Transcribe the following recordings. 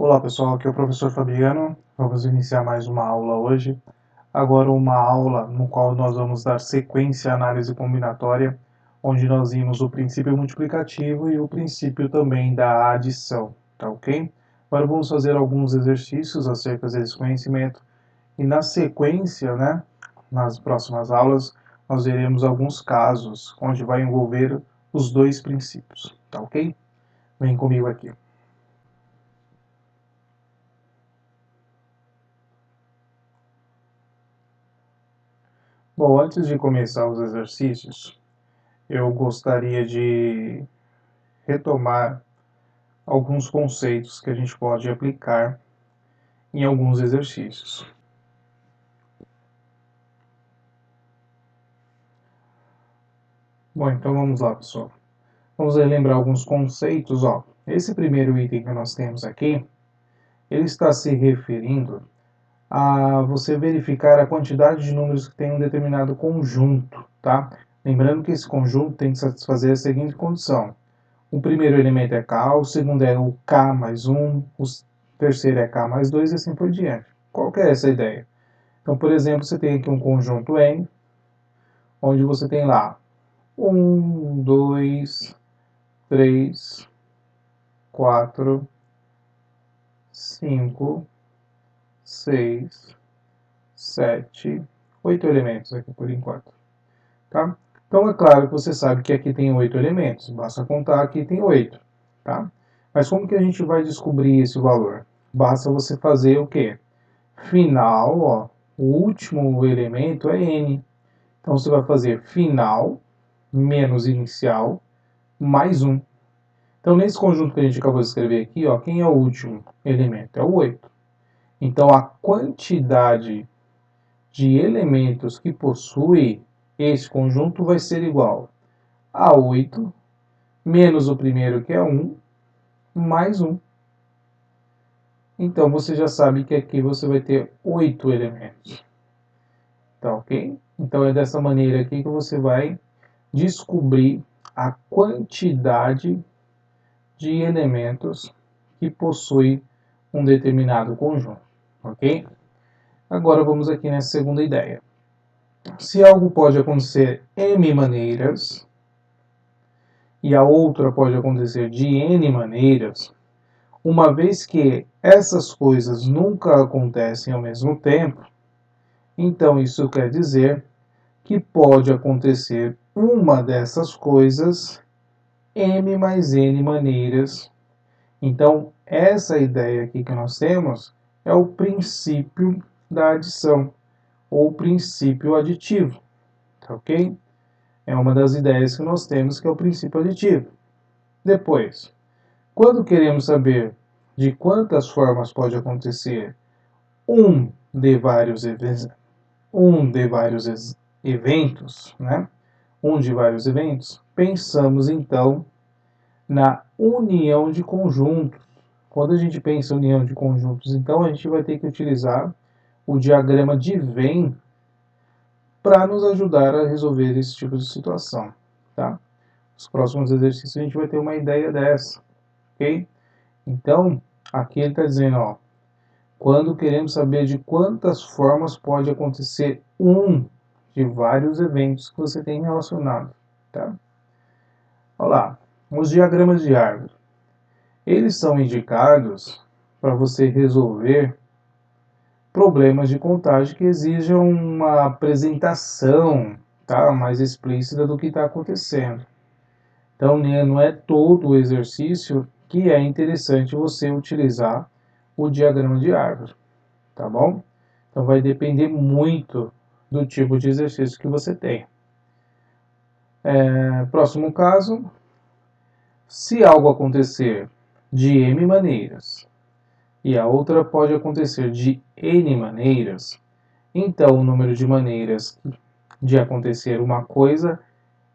Olá pessoal, aqui é o professor Fabiano. Vamos iniciar mais uma aula hoje. Agora uma aula no qual nós vamos dar sequência à análise combinatória, onde nós vimos o princípio multiplicativo e o princípio também da adição, tá ok? Agora vamos fazer alguns exercícios acerca desse conhecimento e na sequência, nas próximas aulas, nós veremos alguns casos onde vai envolver os dois princípios, tá ok? Vem comigo aqui. Bom, antes de começar os exercícios, eu gostaria de retomar alguns conceitos que a gente pode aplicar em alguns exercícios. Bom, então vamos lá, pessoal. Vamos relembrar alguns conceitos. Esse primeiro item que nós temos aqui, ele está se referindo a você verificar a quantidade de números que tem um determinado conjunto, tá? Lembrando que esse conjunto tem que satisfazer a seguinte condição. O primeiro elemento é K, o segundo é o K mais 1, o terceiro é K mais 2 e assim por diante. Qual que é essa ideia? Então, por exemplo, você tem aqui um conjunto N, onde você tem lá 1, 2, 3, 4, 5, 6, 7, 8 elementos aqui por enquanto. Tá? Então é claro que você sabe que aqui tem 8 elementos, basta contar aqui tem 8. Tá? Mas como que a gente vai descobrir esse valor? Basta você fazer o quê? Final, o último elemento é n. Então você vai fazer final menos inicial mais 1. Então nesse conjunto que a gente acabou de escrever aqui, quem é o último elemento? É o 8. Então a quantidade de elementos que possui esse conjunto vai ser igual a 8 menos o primeiro que é 1 mais 1. Então você já sabe que aqui você vai ter 8 elementos. Tá ok? Então é dessa maneira aqui que você vai descobrir a quantidade de elementos que possui um determinado conjunto. Ok? Agora vamos aqui nessa segunda ideia. Se algo pode acontecer M maneiras e a outra pode acontecer de N maneiras, uma vez que essas coisas nunca acontecem ao mesmo tempo, então isso quer dizer que pode acontecer uma dessas coisas M mais N maneiras. Então, essa ideia aqui que nós temos é o princípio da adição, ou princípio aditivo, tá ok? É uma das ideias que nós temos que é o princípio aditivo. Depois, quando queremos saber de quantas formas pode acontecer um de vários eventos, pensamos então na união de conjuntos. Quando a gente pensa em união de conjuntos, então a gente vai ter que utilizar o diagrama de Venn para nos ajudar a resolver esse tipo de situação. Tá? Nos próximos exercícios a gente vai ter uma ideia dessa. Ok? Então, aqui ele está dizendo, quando queremos saber de quantas formas pode acontecer um de vários eventos que você tem relacionado. Tá? Olha lá, os diagramas de árvore. Eles são indicados para você resolver problemas de contagem que exijam uma apresentação, tá, mais explícita do que está acontecendo. Então, não é todo o exercício que é interessante você utilizar o diagrama de árvore, tá bom? Então, vai depender muito do tipo de exercício que você tem. Próximo caso, se algo acontecer de M maneiras e a outra pode acontecer de N maneiras, então o número de maneiras de acontecer uma coisa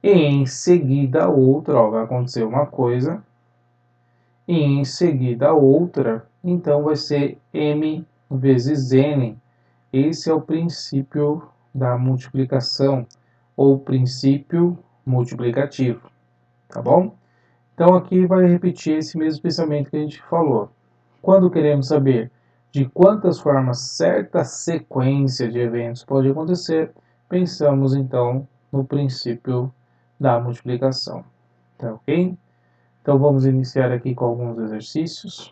e em seguida outra, vai acontecer uma coisa e em seguida outra, então vai ser M vezes N. Esse é o princípio da multiplicação ou princípio multiplicativo, tá bom? Então aqui vai repetir esse mesmo pensamento que a gente falou, Quando queremos saber de quantas formas certa sequência de eventos pode acontecer, pensamos então no princípio da multiplicação. Tá ok? Então vamos iniciar aqui com alguns exercícios.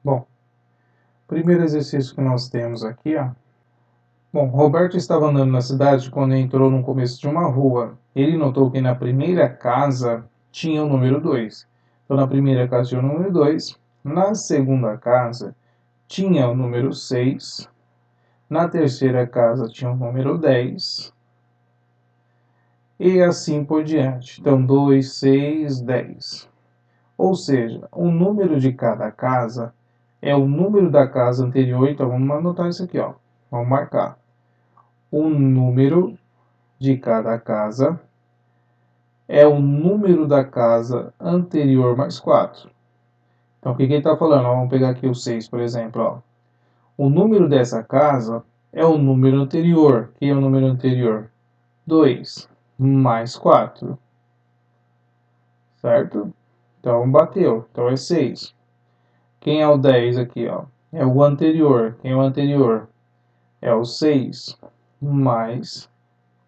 Bom, primeiro exercício que nós temos aqui, ó. Bom, Roberto estava andando na cidade quando entrou no começo de uma rua. Ele notou que na primeira casa tinha o número 2. Então, na primeira casa tinha o número 2. Na segunda casa tinha o número 6. Na terceira casa tinha o número 10. E assim por diante. Então, 2, 6, 10. Ou seja, o número de cada casa é o número da casa anterior. Então, vamos anotar isso aqui, ó. Vamos marcar. O número de cada casa é o número da casa anterior mais 4. Então, o que ele está falando? Vamos pegar aqui o 6, por exemplo. Ó. O número dessa casa é o número anterior. Quem é o número anterior? 2 mais 4. Certo? Então, bateu. Então, é 6. Quem é o 10 aqui? Ó? É o anterior. Quem é o anterior? É o 6 mais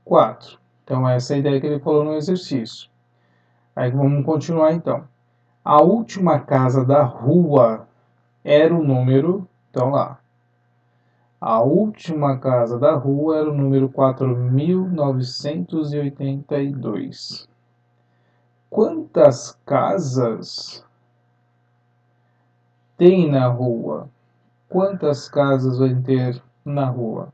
4. Então, essa é a ideia que ele falou no exercício. Aí vamos continuar então. A última casa da rua era o número. Então lá. A última casa da rua era o número 4.982. Quantas casas tem na rua? Quantas casas vai ter na rua?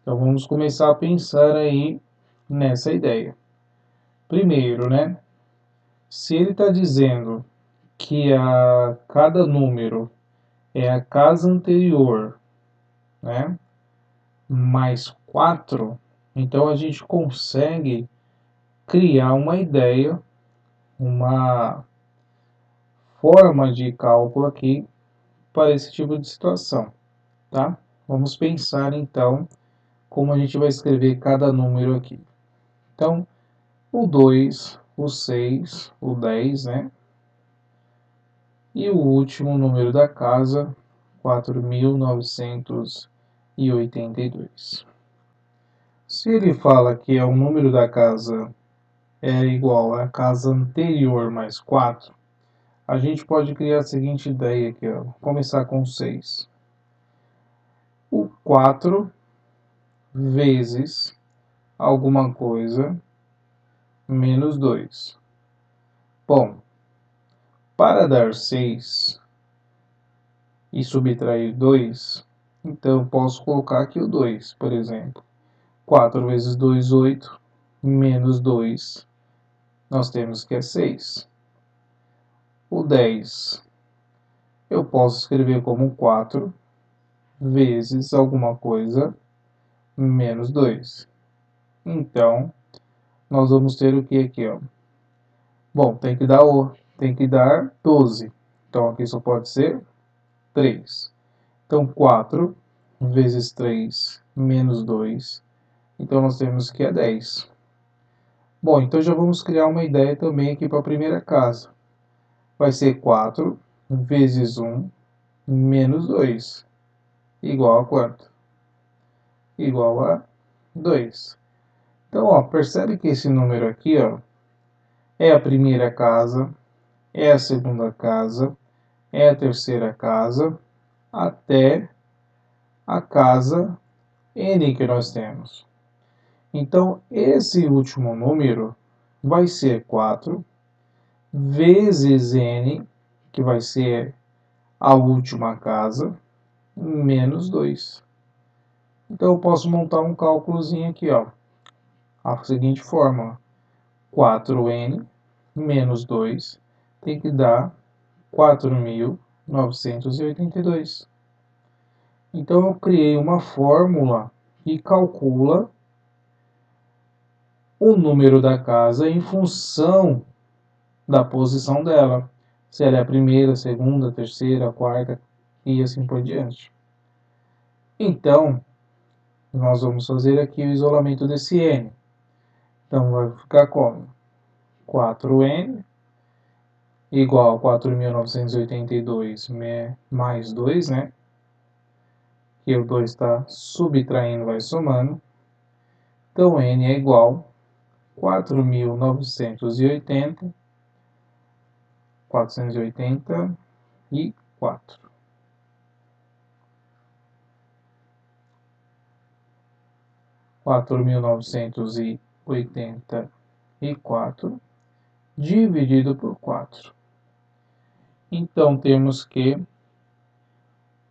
Então vamos começar a pensar aí nessa ideia. Primeiro, né? Se ele está dizendo que a cada número é a casa anterior, né, mais 4, então a gente consegue criar uma ideia, uma forma de cálculo aqui para esse tipo de situação, tá? Vamos pensar então como a gente vai escrever cada número aqui. Então, o 2, o 6, o 10, né? E o último número da casa, 4.982. Se ele fala que é o número da casa é igual à casa anterior mais 4, a gente pode criar a seguinte ideia aqui, ó. Vou começar com 6. O 4 vezes alguma coisa menos 2. Bom, para dar 6 e subtrair 2, então eu posso colocar aqui o 2, por exemplo. 4 vezes 2, 8, menos 2, nós temos que é 6. O 10 eu posso escrever como 4 vezes alguma coisa menos 2. Então, nós vamos ter o que aqui, ó? Bom, tem que dar 12. Então, aqui só pode ser 3. Então, 4 vezes 3 menos 2. Então, nós temos que é 10. Bom, então já vamos criar uma ideia também aqui para a primeira casa. Vai ser 4 vezes 1 menos 2. Igual a quanto? Igual a 2. Então, ó, percebe que esse número aqui, ó, é a primeira casa, é a segunda casa, é a terceira casa, até a casa n que nós temos. Então, esse último número vai ser 4 vezes n, que vai ser a última casa, menos 2. Então, eu posso montar um cálculozinho aqui, ó. A seguinte forma: 4n menos 2 tem que dar 4.982. Então, eu criei uma fórmula que calcula o número da casa em função da posição dela. Se ela é a primeira, a segunda, a terceira, a quarta e assim por diante. Então, nós vamos fazer aqui o isolamento desse n. Então, vai ficar como? 4n igual a 4.982 mais 2, né? Que o 2 está subtraindo, vai somando. Então, N é igual a 4.980, 484. 4.984 dividido por 4. Então, temos que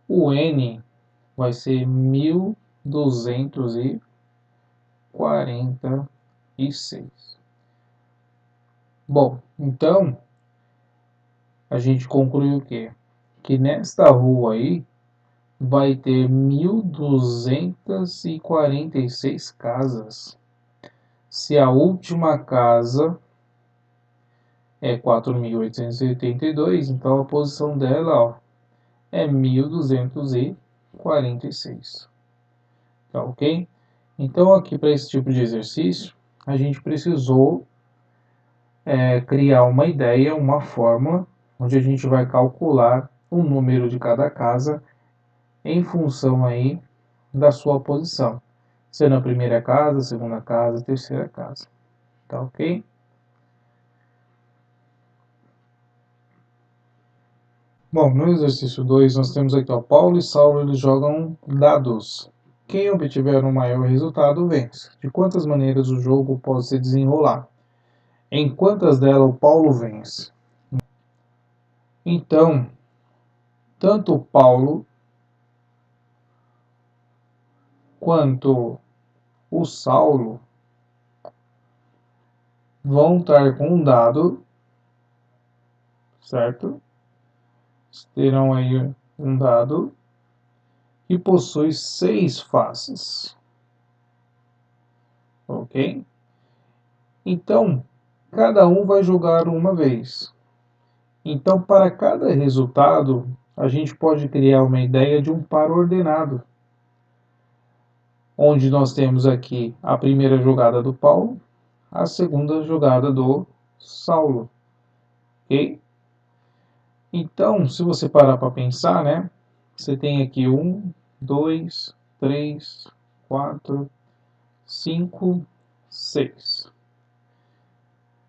o N vai ser 1.246. Bom, então, a gente concluiu o quê? Que nesta rua aí vai ter 1.246 casas. Se a última casa é 4.882, então a posição dela, ó, é 1.246. Tá ok? Então, aqui para esse tipo de exercício, a gente precisou criar uma ideia, uma fórmula, onde a gente vai calcular o número de cada casa em função aí da sua posição, sendo a primeira casa, segunda casa, terceira casa. Tá ok? Bom, no exercício 2 nós temos aqui, ó, Paulo e Saulo eles jogam dados. Quem obtiver o maior resultado vence. De quantas maneiras o jogo pode se desenrolar? Em quantas delas o Paulo vence? Então, tanto o Paulo quanto o Saulo vão estar com um dado, certo? Terão aí um dado que possui 6 faces. Ok? Então, cada um vai jogar uma vez. Então, para cada resultado, a gente pode criar uma ideia de um par ordenado, onde nós temos aqui a primeira jogada do Paulo, a segunda jogada do Saulo. Ok? Então, se você parar para pensar, né? Você tem aqui 1, 2, 3, 4, 5, 6.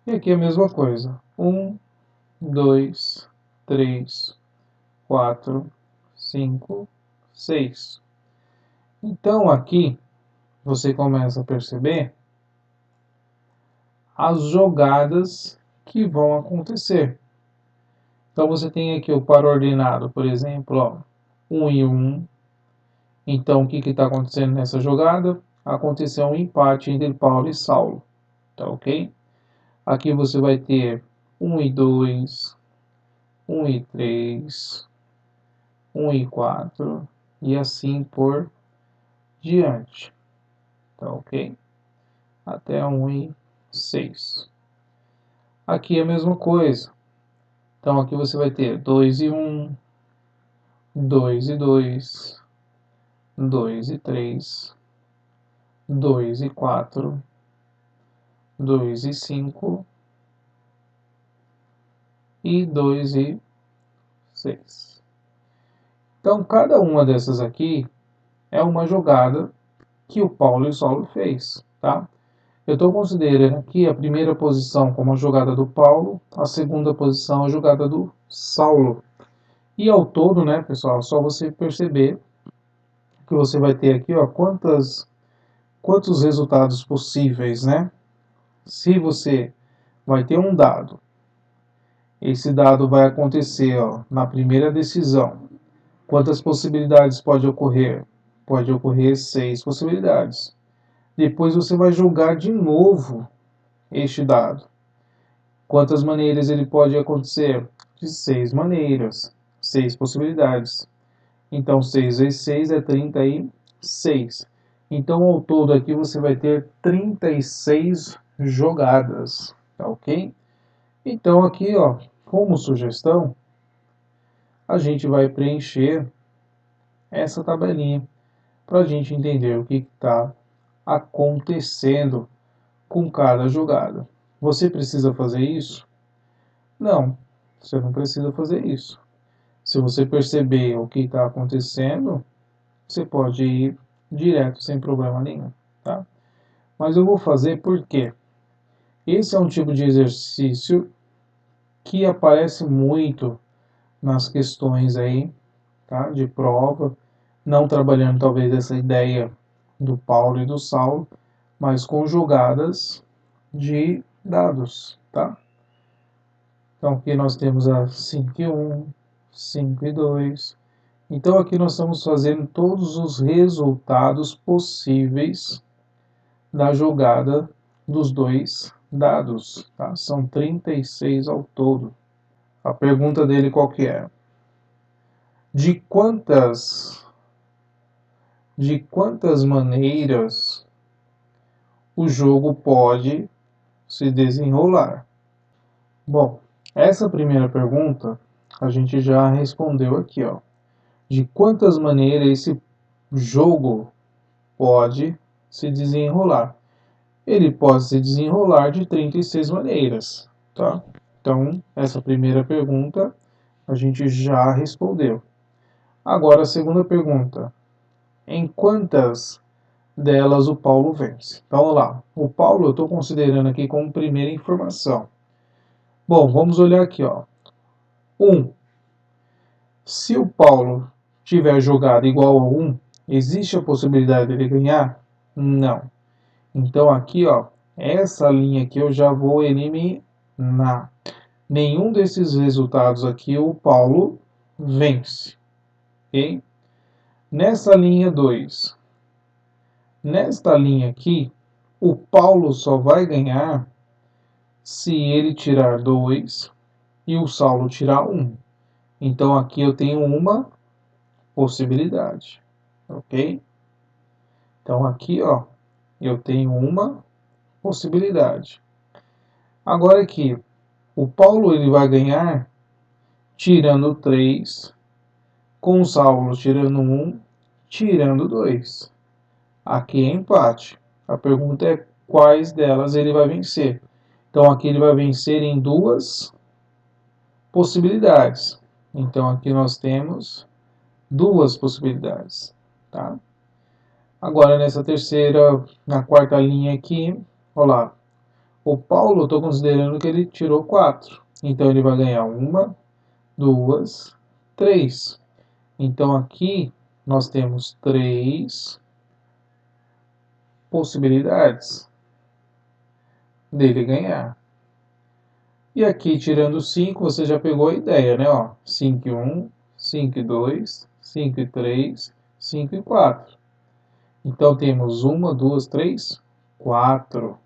E aqui a mesma coisa. 1, 2, 3, 4, 5, 6. Então aqui você começa a perceber as jogadas que vão acontecer. Então você tem aqui o par ordenado, por exemplo, ó, 1 e 1. Então o que está acontecendo nessa jogada? Aconteceu um empate entre Paulo e Saulo. Tá ok? Aqui você vai ter 1 e 2, 1 e 3, 1 e 4 e assim por diante. Tá ok? Até 1 e 6. Aqui é a mesma coisa. Então aqui você vai ter 2 e 1, 2 e 2, 2 e 3, 2 e 4, 2 e 5 e 2 e 6. Então cada uma dessas aqui é uma jogada que o Paulo e o Saulo fez, tá? Eu estou considerando aqui a primeira posição como a jogada do Paulo, a segunda posição a jogada do Saulo. E ao todo, né, pessoal, só você perceber que você vai ter aqui, ó, quantos resultados possíveis, né? Se você vai ter um dado, esse dado vai acontecer, ó, na primeira decisão. Quantas possibilidades pode ocorrer? Pode ocorrer 6 possibilidades. Depois você vai jogar de novo este dado. Quantas maneiras ele pode acontecer? De 6 maneiras, 6 possibilidades. Então 6 vezes 6 é 36. Então ao todo aqui você vai ter 36 jogadas, tá ok? Então aqui, ó, como sugestão, a gente vai preencher essa tabelinha para a gente entender o que está acontecendo com cada jogada. Você precisa fazer isso? Não. Você não precisa fazer isso. Se você perceber o que está acontecendo, você pode ir direto sem problema nenhum, tá? Mas eu vou fazer porque esse é um tipo de exercício que aparece muito nas questões aí, tá? De prova, não trabalhando talvez essa ideia do Paulo e do Saulo, mas com jogadas de dados, tá? Então aqui nós temos a 5 e 1, 5 e 2. Então aqui nós estamos fazendo todos os resultados possíveis da jogada dos dois dados, tá? São 36 ao todo. A pergunta dele qual que é? De quantas maneiras o jogo pode se desenrolar? Bom, essa primeira pergunta a gente já respondeu aqui, ó. De quantas maneiras esse jogo pode se desenrolar? Ele pode se desenrolar de 36 maneiras, tá? Então, essa primeira pergunta a gente já respondeu. Agora, a segunda pergunta. Em quantas delas o Paulo vence? Então, vamos lá. O Paulo eu estou considerando aqui como primeira informação. Bom, vamos olhar aqui, ó. 1. Se o Paulo tiver jogado igual a 1, existe a possibilidade dele ganhar? Não. Então aqui, ó, essa linha aqui eu já vou eliminar. Nenhum desses resultados aqui o Paulo vence. Ok? Nessa linha 2. Nesta linha aqui, o Paulo só vai ganhar se ele tirar 2 e o Saulo tirar 1. Então aqui eu tenho uma possibilidade, ok? Então aqui, ó, eu tenho uma possibilidade. Agora aqui, o Paulo ele vai ganhar tirando 3, com o Saulo tirando 1, tirando 2. Aqui é empate. A pergunta é quais delas ele vai vencer. Então aqui ele vai vencer em duas possibilidades. Então aqui nós temos duas possibilidades, tá? Agora nessa terceira, na quarta linha aqui, olha lá. O Paulo, eu estou considerando que ele tirou 4. Então ele vai ganhar uma, duas, 3. Então aqui nós temos 3 possibilidades dele ganhar. E aqui, tirando 5, você já pegou a ideia, né? Ó, 5 e 1, 5 e 2, 5 e 3, 5 e 4. Então temos 1, 2, 3, 4.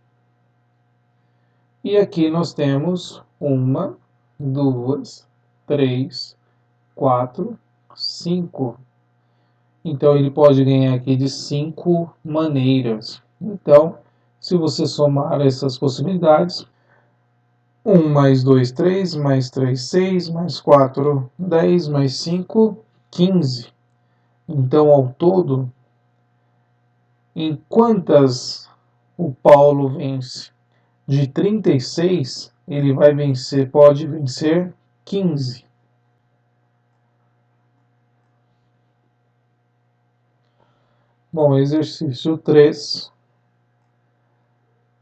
E aqui nós temos 1, 2, 3, 4, 5. Então ele pode ganhar aqui de 5 maneiras. Então, se você somar essas possibilidades, 1 mais 2, 3, mais 3, 6, mais 4, 10, mais 5, 15. Então, ao todo, em quantas o Paulo vence? De 36, ele vai vencer, pode vencer 15. Bom, exercício 3.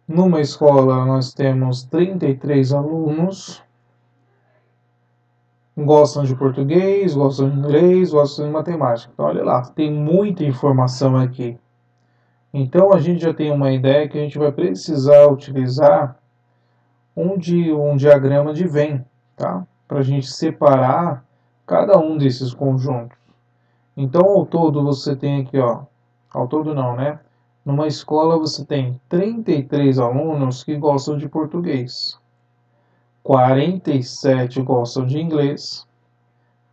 Numa escola nós temos 33 alunos, gostam de português, gostam de inglês, gostam de matemática. Então, olha lá, tem muita informação aqui. Então, a gente já tem uma ideia que a gente vai precisar utilizar um diagrama de Venn, tá? Para a gente separar cada um desses conjuntos. Então, ao todo, você tem aqui, ó, ao todo não, né? Numa escola você tem 33 alunos que gostam de português, 47 gostam de inglês,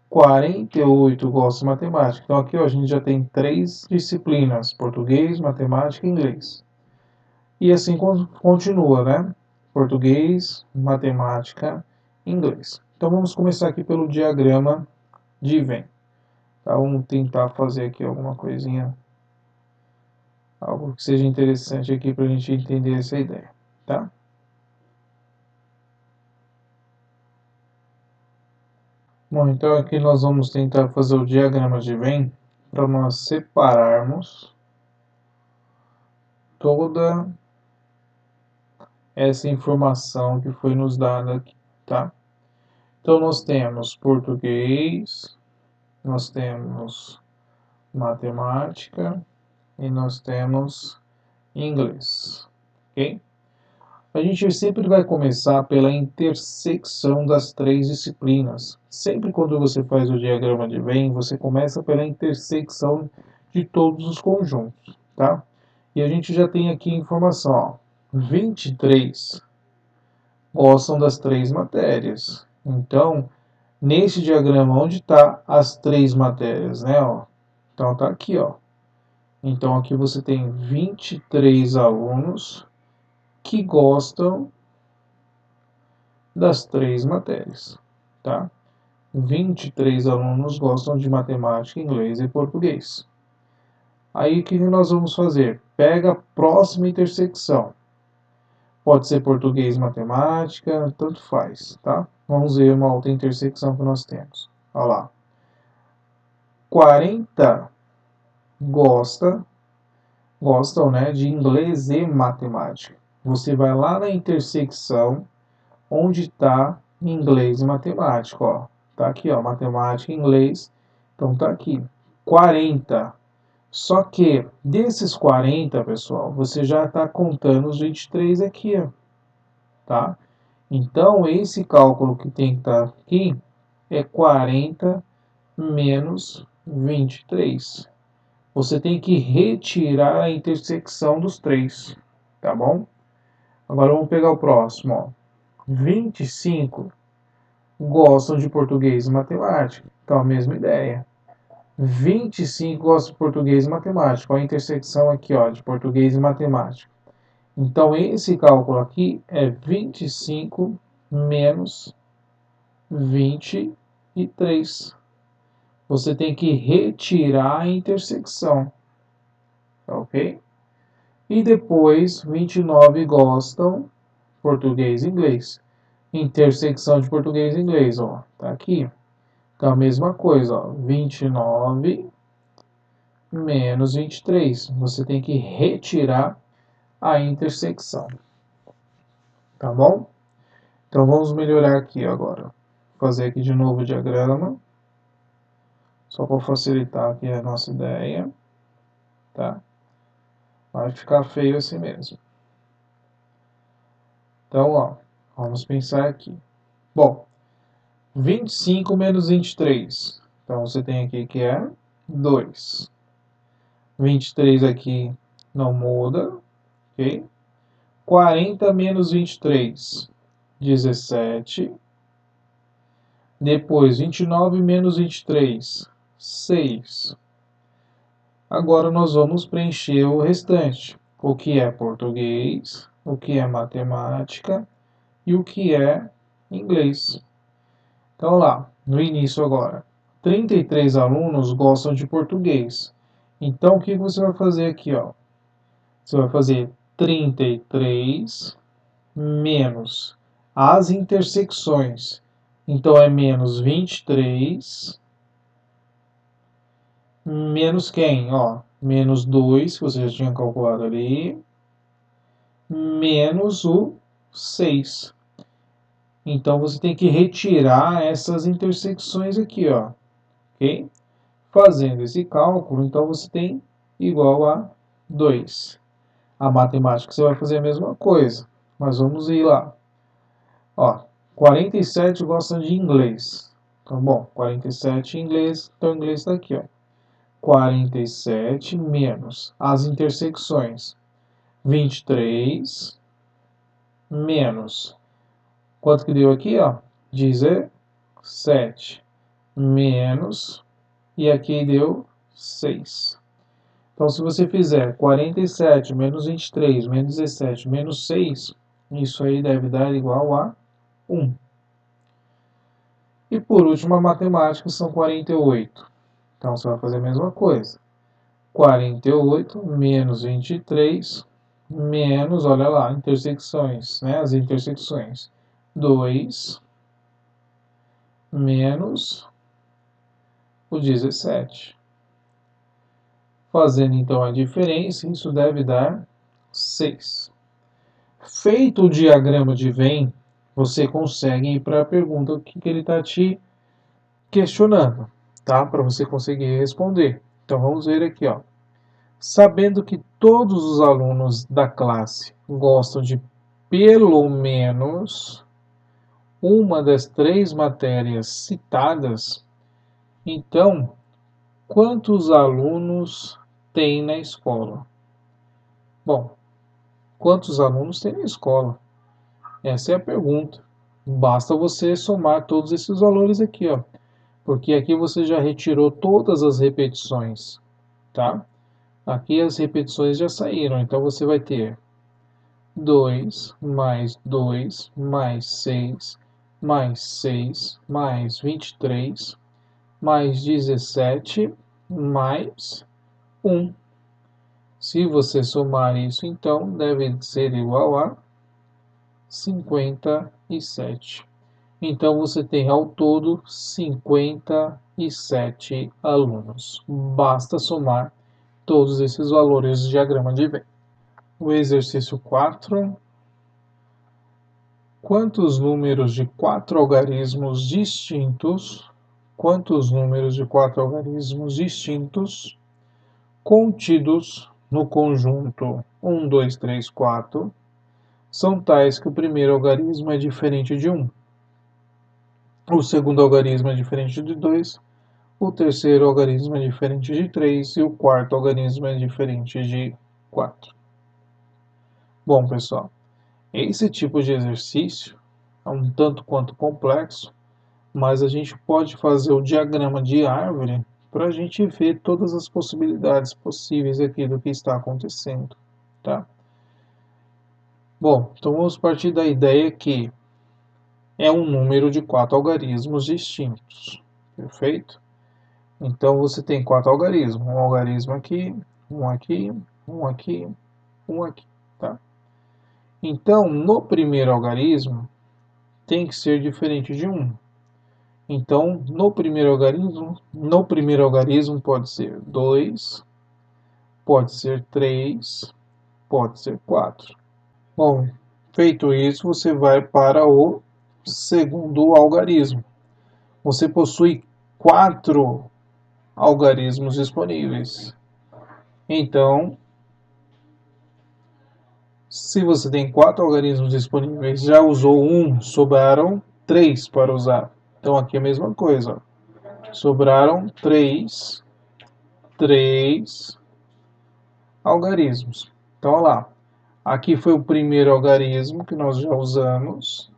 48 gostam de matemática. Então aqui ó, a gente já tem 3 disciplinas, português, matemática e inglês. E assim continua, né? Português, matemática, inglês. Então vamos começar aqui pelo diagrama de Venn. Tá? Vamos tentar fazer aqui alguma coisinha, algo que seja interessante aqui para a gente entender essa ideia, tá? Bom, então aqui nós vamos tentar fazer o diagrama de Venn para nós separarmos toda essa informação que foi nos dada aqui, tá? Então nós temos português, nós temos matemática e nós temos inglês, ok? A gente sempre vai começar pela intersecção das três disciplinas. Sempre quando você faz o diagrama de Venn, você começa pela intersecção de todos os conjuntos, tá? E a gente já tem aqui a informação, ó, 23 gostam das três matérias. Então, nesse diagrama, onde está as três matérias, né? Ó? Então, está aqui, ó. Então, aqui você tem 23 alunos que gostam das três matérias, tá? 23 alunos gostam de matemática, inglês e português. Aí, o que nós vamos fazer? Pega a próxima intersecção. Pode ser português, matemática, tanto faz, tá? Vamos ver uma outra intersecção que nós temos. Olha lá. 40 gostam, né, de inglês e matemática. Você vai lá na intersecção onde está inglês e matemática, ó. Tá aqui, ó, matemática e inglês. Então tá aqui. 40. Só que desses 40, pessoal, você já está contando os 23 aqui, ó. Tá? Então, esse cálculo que tem que estar aqui é 40 menos 23. Você tem que retirar a intersecção dos três, tá bom? Agora vamos pegar o próximo, ó. 25 gostam de português e matemática. Então, a mesma ideia. 25 gostam de português e matemática. Olha a intersecção aqui, ó, de português e matemática. Então, esse cálculo aqui é 25 menos 23. Você tem que retirar a intersecção, tá ok? E depois, 29 gostam português e inglês. Intersecção de português e inglês, ó, tá aqui. Então, a mesma coisa, ó, 29 menos 23. Você tem que retirar a intersecção, tá bom? Então, vamos melhorar aqui agora. Vou fazer aqui de novo o diagrama. Só para facilitar aqui a nossa ideia, tá? Vai ficar feio assim mesmo. Então, ó, vamos pensar aqui. Bom, 25 menos 23. Então, você tem aqui que é 2. 23 aqui não muda, ok? 40 menos 23, 17. Depois, 29 menos 23, 6. Agora nós vamos preencher o restante. O que é português, o que é matemática e o que é inglês. Então lá, no início agora. 33 alunos gostam de português. Então o que você vai fazer aqui, ó? Você vai fazer 33 menos as intersecções. Então é menos 23 menos quem? Ó, menos 2, que você já tinha calculado ali, menos o 6. Então, você tem que retirar essas intersecções aqui, ó, ok? Fazendo esse cálculo, então você tem igual a 2. A matemática você vai fazer a mesma coisa, mas vamos ir lá. Ó, 47 gostam de inglês. Então, bom, 47 em inglês, então o inglês está aqui, ó. 47 menos as intersecções 23 menos quanto que deu aqui, ó? 17 menos e aqui deu 6. Então, se você fizer 47 menos 23 menos 17 menos 6, isso aí deve dar igual a 1. E por último, a matemática são 48. Então, você vai fazer a mesma coisa. 48 menos 23 menos, olha lá, intersecções, né? As intersecções. 2 menos o 17. Fazendo então a diferença, isso deve dar 6. Feito o diagrama de Venn, você consegue ir para a pergunta que ele está te questionando, tá? Para você conseguir responder. Então vamos ver aqui, ó. Sabendo que todos os alunos da classe gostam de pelo menos uma das 3 matérias citadas, então quantos alunos tem na escola? Bom, quantos alunos tem na escola? Essa é a pergunta. Basta você somar todos esses valores aqui, ó, porque aqui você já retirou todas as repetições, tá? Aqui as repetições já saíram, então você vai ter 2 mais 6 mais 23 mais 17 mais 1. Se você somar isso, então, deve ser igual a 57. Então, você tem ao todo 57 alunos. Basta somar todos esses valores do diagrama de Venn. O exercício 4. Quantos números de 4 algarismos distintos contidos no conjunto 1, 2, 3, 4 são tais que o primeiro algarismo é diferente de 1, o segundo algarismo é diferente de 2, o terceiro algarismo é diferente de 3 e o quarto algarismo é diferente de 4. Bom, pessoal, esse tipo de exercício é um tanto quanto complexo, mas a gente pode fazer o diagrama de árvore para a gente ver todas as possibilidades possíveis aqui do que está acontecendo, tá? Bom, então vamos partir da ideia que é um número de 4 algarismos distintos, perfeito? Então você tem 4 algarismos, um algarismo aqui, um aqui, um aqui, um aqui, tá? Então, no primeiro algarismo, tem que ser diferente de 1. Então, no primeiro algarismo pode ser 2, pode ser 3, pode ser 4. Bom, feito isso, você vai para o segundo algarismo. Você possui 4 algarismos disponíveis. Então, se você tem 4 algarismos disponíveis, já usou um, sobraram 3 para usar. Então, aqui é a mesma coisa. Sobraram 3 algarismos. Então, olha lá. Aqui foi o primeiro algarismo que nós já usamos.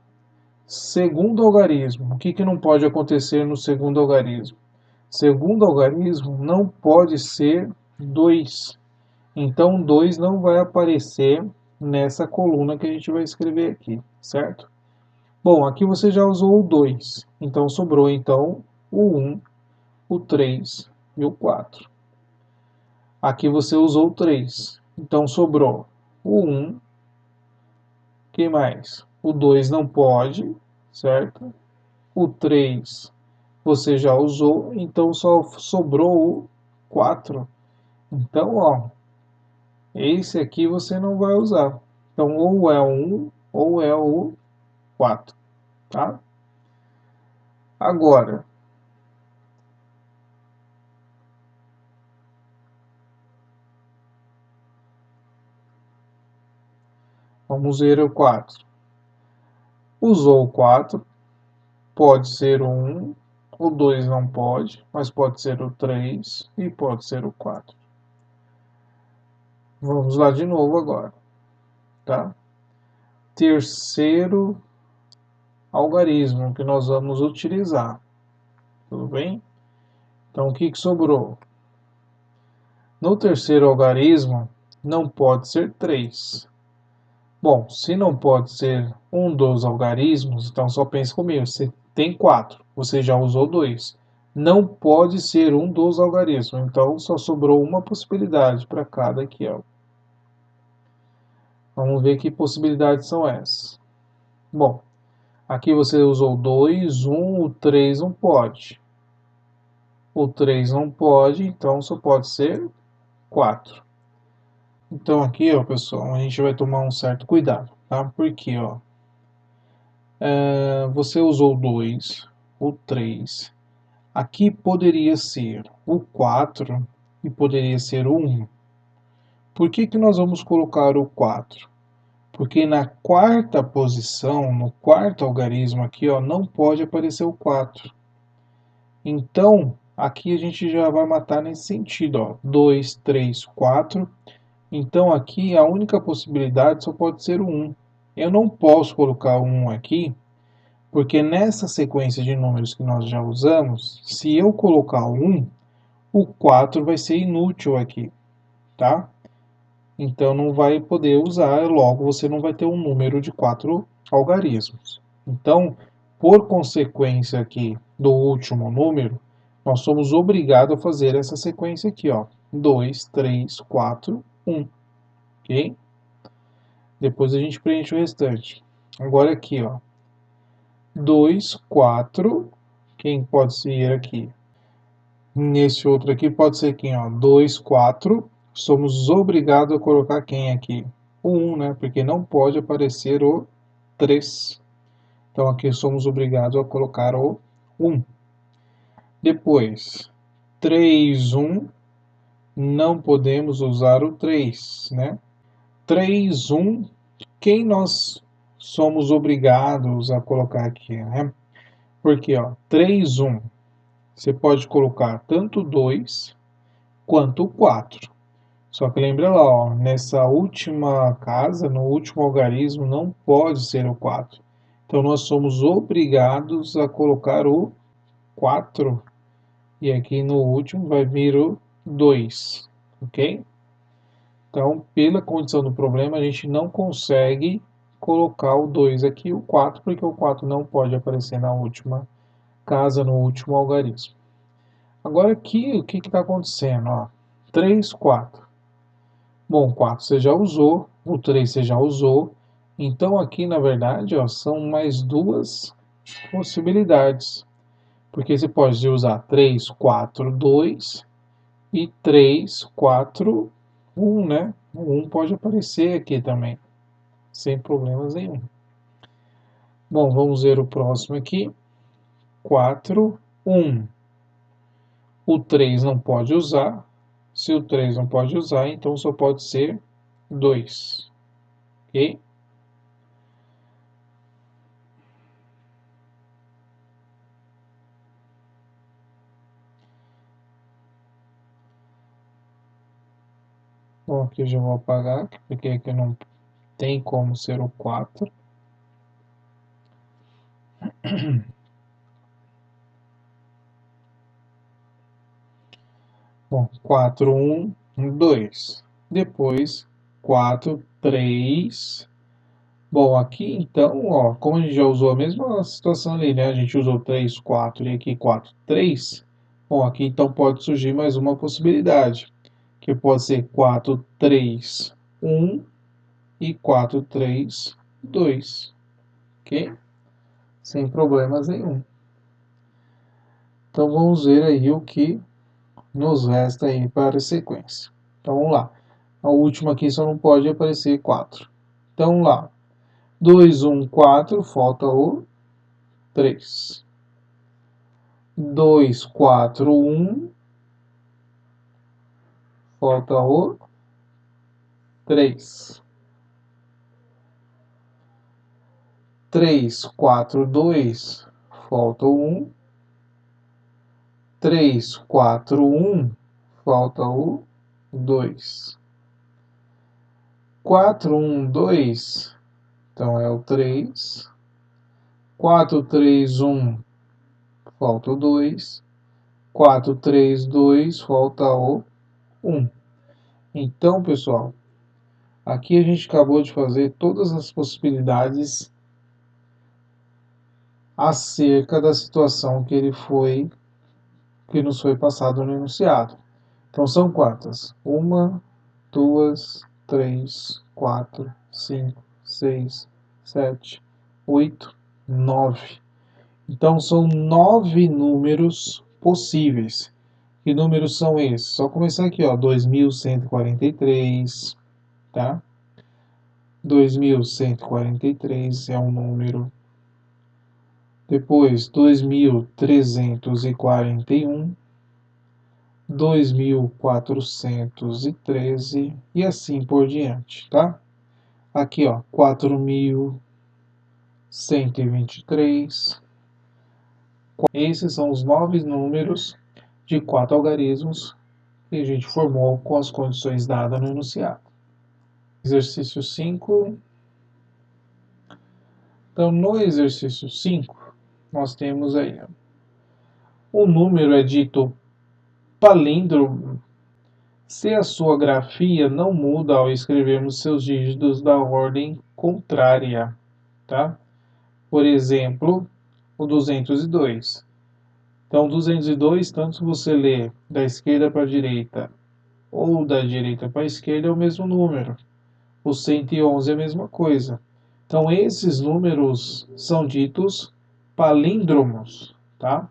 Segundo algarismo. O que não pode acontecer no segundo algarismo? Segundo algarismo não pode ser 2. Então, 2 não vai aparecer nessa coluna que a gente vai escrever aqui, certo? Bom, aqui você já usou o 2. Então, sobrou então o 1, o 3 e o 4. Aqui você usou 3. Então, sobrou o 1. Que mais? O 2 não pode, certo? O 3 você já usou, então só sobrou o 4. Então, ó, esse aqui você não vai usar. Então, ou é o 1 ou é o 4, tá? Agora, vamos ver o 4. Usou o 4, pode ser o 1, o 2 não pode, mas pode ser o 3 e pode ser o 4. Vamos lá de novo agora, tá? Terceiro algarismo que nós vamos utilizar, tudo bem? Então, o que sobrou? No terceiro algarismo, não pode ser 3. Bom, se não pode ser um dos algarismos, então só pense comigo, você tem 4, você já usou 2. Não pode ser um dos algarismos, então só sobrou uma possibilidade para cada aqui, ó. Vamos ver que possibilidades são essas. Bom, Aqui você usou 2, 1, o 3 não pode. O 3 não pode, então só pode ser 4. Então aqui, ó, pessoal, a gente vai tomar um certo cuidado, tá? Porque, ó, você usou 2, o 3. Aqui poderia ser o 4 e poderia ser o 1. Por que que nós vamos colocar o 4? Porque na quarta posição, no quarto algarismo aqui, ó, não pode aparecer o 4. Então, aqui a gente já vai matar nesse sentido, ó, 2, 3, 4. Então, aqui a única possibilidade só pode ser o 1. Eu não posso colocar o 1 aqui, porque nessa sequência de números que nós já usamos, se eu colocar o 1, o 4 vai ser inútil aqui, tá? Então não vai poder usar, logo você não vai ter um número de 4 algarismos. Então, por consequência aqui do último número, nós somos obrigados a fazer essa sequência aqui, ó. 2, 3, 4, 1. Ok? Depois a gente preenche o restante. Agora aqui, ó. 2, 4. Quem pode ser aqui? Nesse outro aqui pode ser quem, ó? 2, 4. Somos obrigados a colocar quem aqui? O 1, né? Porque não pode aparecer o 3. Então aqui somos obrigados a colocar o 1. Depois, 3, 1. Não podemos usar o 3, né? 3, 1. Quem nós somos obrigados a colocar aqui, né? Porque, ó, 3, 1. Você pode colocar tanto o 2 quanto o 4. Só que lembra lá, ó, nessa última casa, no último algarismo, não pode ser o 4. Então nós somos obrigados a colocar o 4. E aqui no último vai vir o 2. Ok? Então, pela condição do problema, a gente não consegue colocar o 2 aqui e o 4, porque o 4 não pode aparecer na última casa, no último algarismo. Agora aqui, o que está acontecendo? Ó, 3, 4. Bom, 4 você já usou, o 3 você já usou. Então aqui, na verdade, ó, são mais duas possibilidades. Porque você pode usar 3, 4, 2 e 3, 4, 1, né? O 1 pode aparecer aqui também, sem problemas nenhum. Bom, vamos ver o próximo aqui. 4, 1. O 3 não pode usar. Se o 3 não pode usar, então só pode ser 2. Ok? Bom, aqui eu já vou apagar, porque aqui não tem como ser o 4. Bom, 4, 1, 2. Depois, 4, 3. Bom, aqui então, ó, como a gente já usou a mesma situação ali, né? A gente usou 3, 4 e aqui 4, 3. Bom, aqui então pode surgir mais uma possibilidade, que pode ser 4, 3, 1 e 4, 3, 2. Ok? Sem problemas nenhum. Então vamos ver aí o que nos resta aí para a sequência. Então vamos lá. A última aqui só não pode aparecer 4. Então vamos lá. 2, 1, 4, falta o 3. 2, 4, 1, falta o 3. 3, 4, 2, falta o 1. 3, 4, 1, falta o 2. 4, 1, 2, então é o 3. 4, 3, 1, falta o 2. 4, 3, 2, falta o 1. Então, pessoal, aqui a gente acabou de fazer todas as possibilidades acerca da situação que nos foi passado no enunciado. Então são quantas? 1, 2, 3, 4, 5, 6, 7, 8. 9. Então são 9 números possíveis. Que números são esses? Só começar aqui, ó, 2143, tá? 2143 é um número. Depois 2341, 2413 e assim por diante, tá? Aqui, ó, 4123. Esses são os 9 números de 4 algarismos que a gente formou com as condições dadas no enunciado. Exercício 5. Então, no exercício 5, nós temos aí, ó, o número é dito palíndromo se a sua grafia não muda ao escrevermos seus dígitos da ordem contrária, tá? Por exemplo, o 202. Então, 202, tanto se você lê da esquerda para a direita ou da direita para a esquerda, é o mesmo número. O 111 é a mesma coisa. Então, esses números são ditos palíndromos, tá?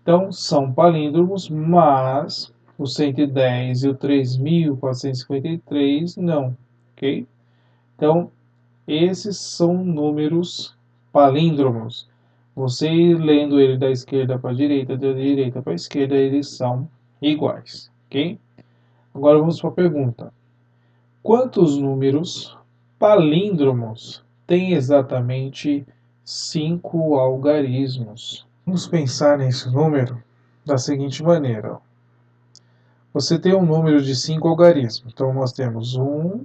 Então, são palíndromos, mas o 110 e o 3.453 não, ok? Então, esses são números palíndromos. Você lendo ele da esquerda para a direita, da direita para a esquerda, eles são iguais, ok? Agora vamos para a pergunta. Quantos números palíndromos têm exatamente 5 algarismos? Vamos pensar nesse número da seguinte maneira. Você tem um número de 5 algarismos. Então, nós temos 1,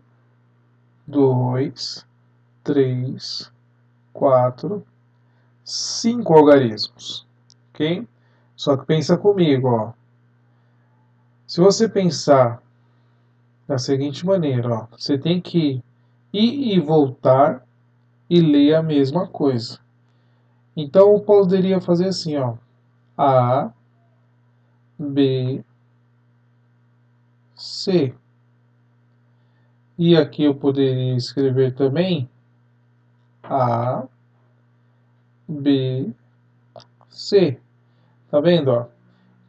2, 3, 4, 5 algarismos. Ok? Só que pensa comigo, ó. Se você pensar da seguinte maneira, ó, você tem que ir e voltar e ler a mesma coisa. Então, eu poderia fazer assim, ó. A, B, C. E aqui eu poderia escrever também A, B, C. Tá vendo, ó?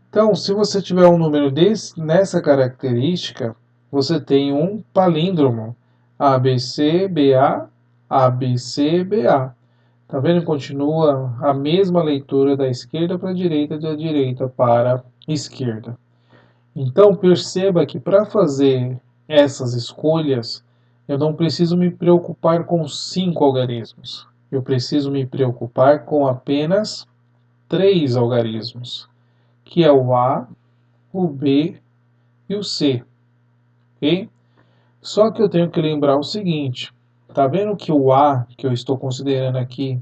Então, se você tiver um número nessa característica, você tem um palíndromo. ABC, BA, ABC, BA. Tá vendo? Continua a mesma leitura da esquerda para a direita, da direita para a esquerda. Então, perceba que para fazer essas escolhas, eu não preciso me preocupar com 5 algarismos. Eu preciso me preocupar com apenas 3 algarismos, que é o A, o B e o C. Ok? Só que eu tenho que lembrar o seguinte. Tá vendo que o A, que eu estou considerando aqui,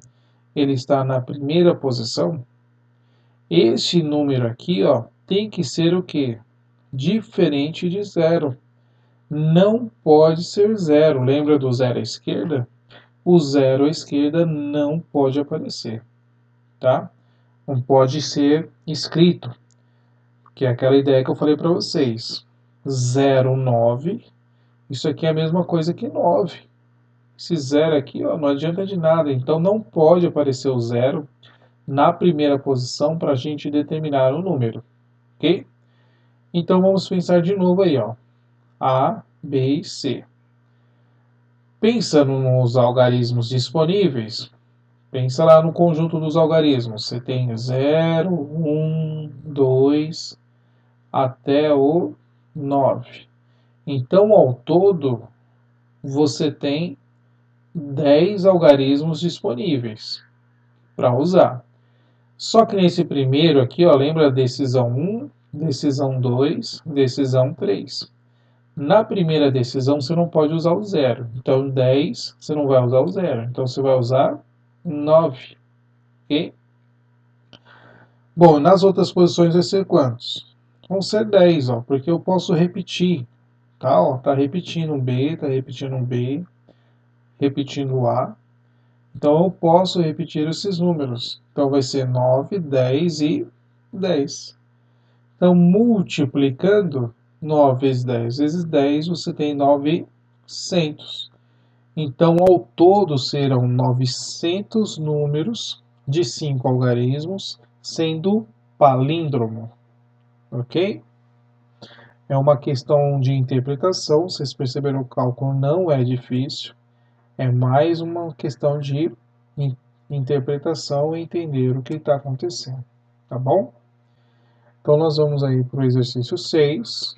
ele está na primeira posição? Este número aqui, ó, tem que ser o quê? Diferente de zero. Não pode ser zero. Lembra do zero à esquerda? O zero à esquerda não pode aparecer, tá? Não pode ser escrito, que é aquela ideia que eu falei para vocês. 0, 9, isso aqui é a mesma coisa que 9. Esse zero aqui, ó, não adianta de nada. Então não pode aparecer o zero na primeira posição para a gente determinar o número, ok? Então vamos pensar de novo aí, ó. A, B e C. Pensando nos algarismos disponíveis, pensa lá no conjunto dos algarismos. Você tem 0, 1, 2, até o 9. Então, ao todo, você tem 10 algarismos disponíveis para usar. Só que nesse primeiro aqui, ó, lembra a decisão 1, decisão 2, decisão 3. Na primeira decisão, você não pode usar o zero. Então, 10, você não vai usar o zero. Então, você vai usar 9. Ok? Bom, nas outras posições vai ser quantos? Vão ser 10, ó, porque eu posso repetir. Tá, ó, tá repetindo um B, tá repetindo um B, repetindo o A. Então, eu posso repetir esses números. Então, vai ser 9, 10 e 10. Então, multiplicando 9 vezes 10 vezes 10, você tem 900. Então, ao todo, serão 900 números de 5 algarismos, sendo palíndromo, ok? É uma questão de interpretação, vocês perceberam, o cálculo não é difícil, é mais uma questão de interpretação e entender o que está acontecendo, tá bom? Então, nós vamos aí para o exercício 6.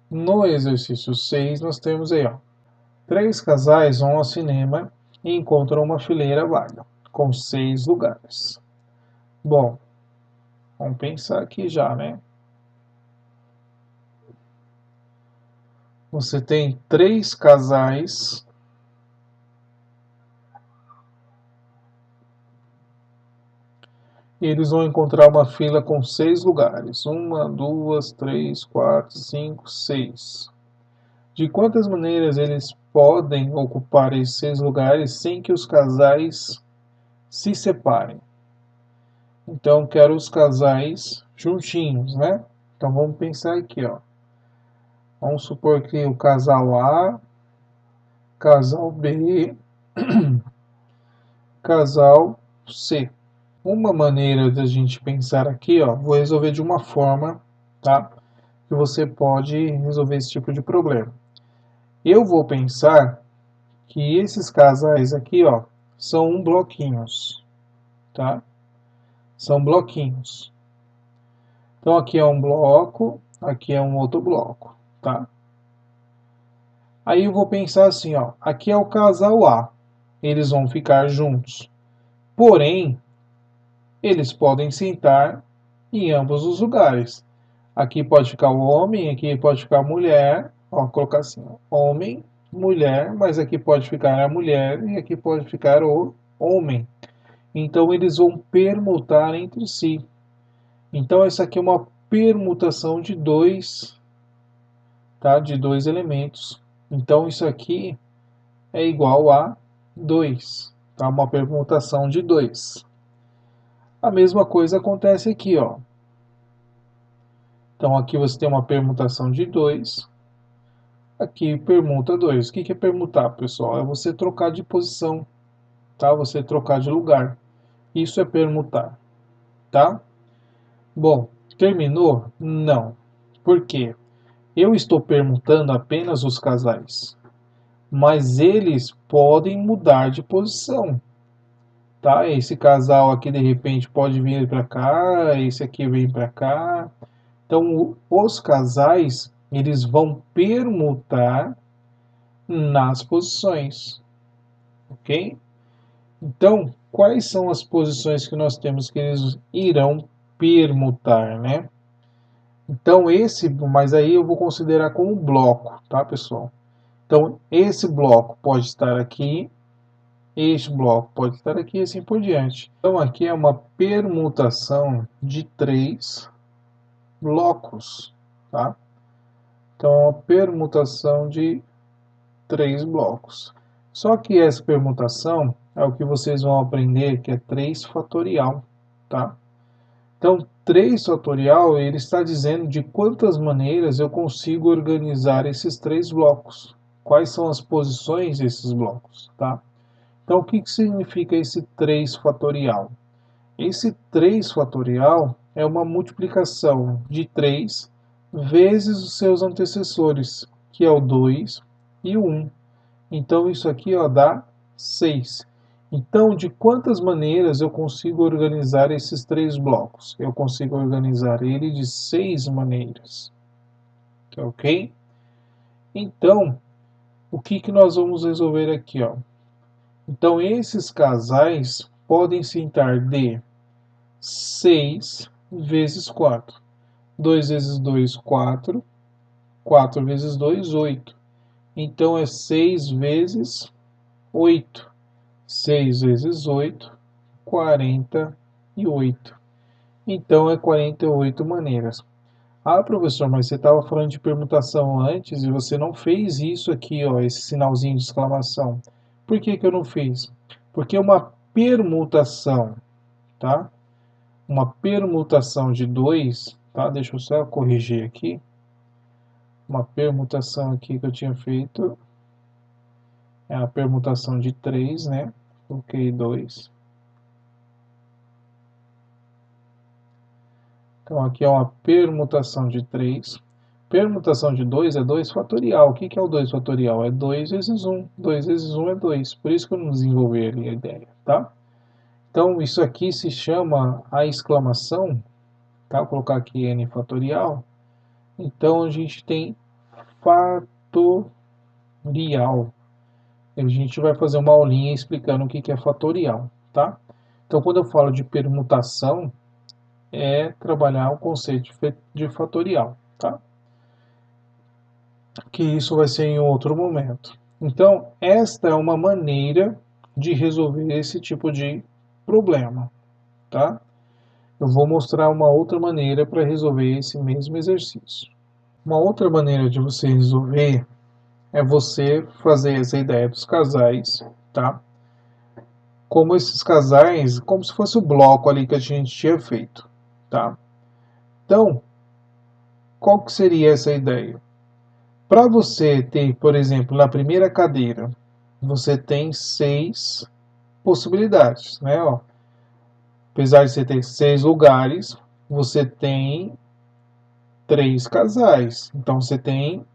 No exercício 6, nós temos aí, ó, 3 casais vão ao cinema e encontram uma fileira vaga, com 6 lugares. Bom, vamos pensar aqui já, né? Você tem 3 casais e eles vão encontrar uma fila com 6 lugares. 1, 2, 3, 4, 5, 6. De quantas maneiras eles podem ocupar esses 6 lugares sem que os casais se separem? Então, quero os casais juntinhos, né? Então, vamos pensar aqui, ó. Vamos supor que o casal A, casal B, casal C. Uma maneira da gente pensar aqui, ó, vou resolver de uma forma, tá? Que você pode resolver esse tipo de problema. Eu vou pensar que esses casais aqui, ó, são bloquinhos, tá? São bloquinhos. Então aqui é um bloco, aqui é um outro bloco, tá? Aí eu vou pensar assim, ó, aqui é o casal A. Eles vão ficar juntos. Porém, eles podem sentar em ambos os lugares. Aqui pode ficar o homem, aqui pode ficar a mulher. Ó, vou colocar assim, ó, homem, mulher, mas aqui pode ficar a mulher e aqui pode ficar o homem. Então eles vão permutar entre si. Então essa aqui é uma permutação de dois, tá? De dois elementos. Então isso aqui é igual a 2, tá? Uma permutação de 2. A mesma coisa acontece aqui, ó. Então aqui você tem uma permutação de 2, aqui permuta 2. O que é permutar, pessoal? É você trocar de posição, tá? Você trocar de lugar. Isso é permutar, tá? Bom, terminou? Não. Por quê? Eu estou permutando apenas os casais, mas eles podem mudar de posição, tá? Esse casal aqui de repente pode vir para cá, esse aqui vem para cá. Então, os casais, eles vão permutar nas posições, ok? Então, quais são as posições que nós temos que eles irão permutar, né? Então, mas aí eu vou considerar como bloco, tá, pessoal? Então, esse bloco pode estar aqui, este bloco pode estar aqui e assim por diante. Então, aqui é uma permutação de 3 blocos, tá? Então, é uma permutação de 3 blocos. Só que essa permutação é o que vocês vão aprender, que é 3 fatorial, tá? Então, 3 fatorial, ele está dizendo de quantas maneiras eu consigo organizar esses 3 blocos. Quais são as posições desses blocos, tá? Então, o que significa esse 3 fatorial? Esse 3 fatorial é uma multiplicação de 3 vezes os seus antecessores, que é o 2 e o 1. Então, isso aqui ó, dá 6. Então, de quantas maneiras eu consigo organizar esses 3 blocos? Eu consigo organizar ele de 6 maneiras. Ok? Então, o que nós vamos resolver aqui? Ó? Então, esses casais podem sentar de 6 vezes 4. 2 vezes 2, 4. 4 vezes 2, 8. Então, é 6 vezes 8. 6 vezes 8, 48. Então, é 48 maneiras. Ah, professor, mas você estava falando de permutação antes e você não fez isso aqui, ó, esse sinalzinho de exclamação. Por que eu não fiz? Porque uma permutação, tá? Uma permutação de 2, tá? Deixa eu só corrigir aqui. Uma permutação aqui que eu tinha feito. é a permutação de 3, né? Coloquei 2. Então aqui é uma permutação de 3. Permutação de 2 é 2 fatorial. O que é o 2 fatorial? É 2 vezes 1. 2 vezes 1 é 2. Por isso que eu não desenvolvi ali a ideia, tá? Então isso aqui se chama a exclamação, tá? Vou colocar aqui n fatorial. Então a gente tem fatorial. A gente vai fazer uma aulinha explicando o que é fatorial, tá? Então quando eu falo de permutação, é trabalhar o conceito de fatorial, tá? Que isso vai ser em outro momento. Então, esta é uma maneira de resolver esse tipo de problema, tá? Eu vou mostrar uma outra maneira para resolver esse mesmo exercício. Uma outra maneira de você resolver é você fazer essa ideia dos casais, tá? Como esses casais, como se fosse o bloco ali que a gente tinha feito, tá? Então, qual que seria essa ideia? Para você ter, por exemplo, na primeira cadeira, você tem 6 possibilidades, né? Ó, apesar de você ter 6 lugares, você tem 3 casais. Então você tem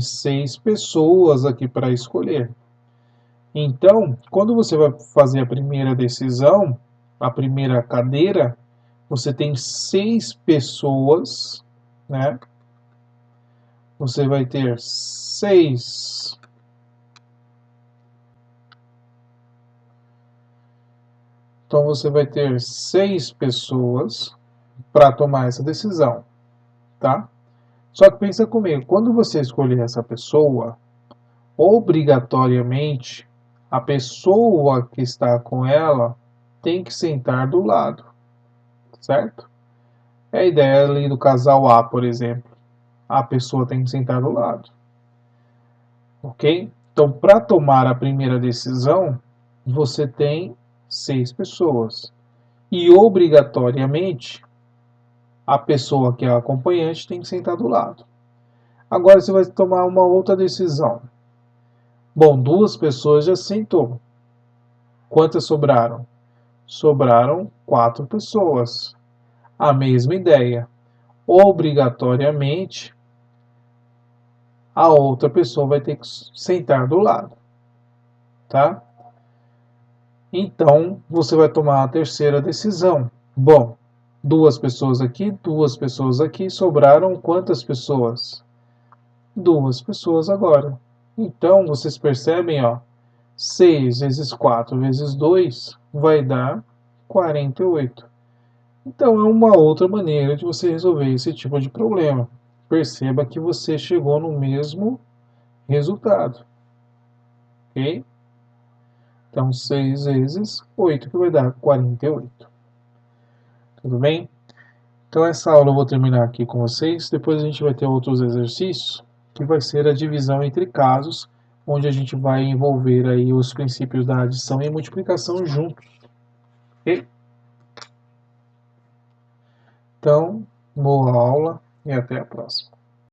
6 pessoas aqui para escolher. Então, quando você vai fazer a primeira decisão, a primeira cadeira, você tem 6 pessoas, né? Você vai ter 6. Então você vai ter 6 pessoas para tomar essa decisão, tá? Só que pensa comigo, quando você escolher essa pessoa, obrigatoriamente a pessoa que está com ela tem que sentar do lado, certo? É a ideia ali do casal A, por exemplo. A pessoa tem que sentar do lado, ok? Então, para tomar a primeira decisão, você tem 6 pessoas. E obrigatoriamente a pessoa que é a acompanhante tem que sentar do lado. Agora você vai tomar uma outra decisão. Bom, 2 pessoas já sentou. Quantas sobraram? Sobraram 4 pessoas. A mesma ideia. Obrigatoriamente, a outra pessoa vai ter que sentar do lado, tá? Então, você vai tomar a terceira decisão. Bom, 2 pessoas aqui, sobraram quantas pessoas? 2 pessoas agora. Então, vocês percebem, ó, 6 vezes 4 vezes 2 vai dar 48. Então, é uma outra maneira de você resolver esse tipo de problema. Perceba que você chegou no mesmo resultado, ok? Então, 6 vezes 8 que vai dar 48. Tudo bem? Então, essa aula eu vou terminar aqui com vocês. Depois a gente vai ter outros exercícios, que vai ser a divisão entre casos, onde a gente vai envolver aí os princípios da adição e multiplicação juntos. Ok? Então, boa aula e até a próxima.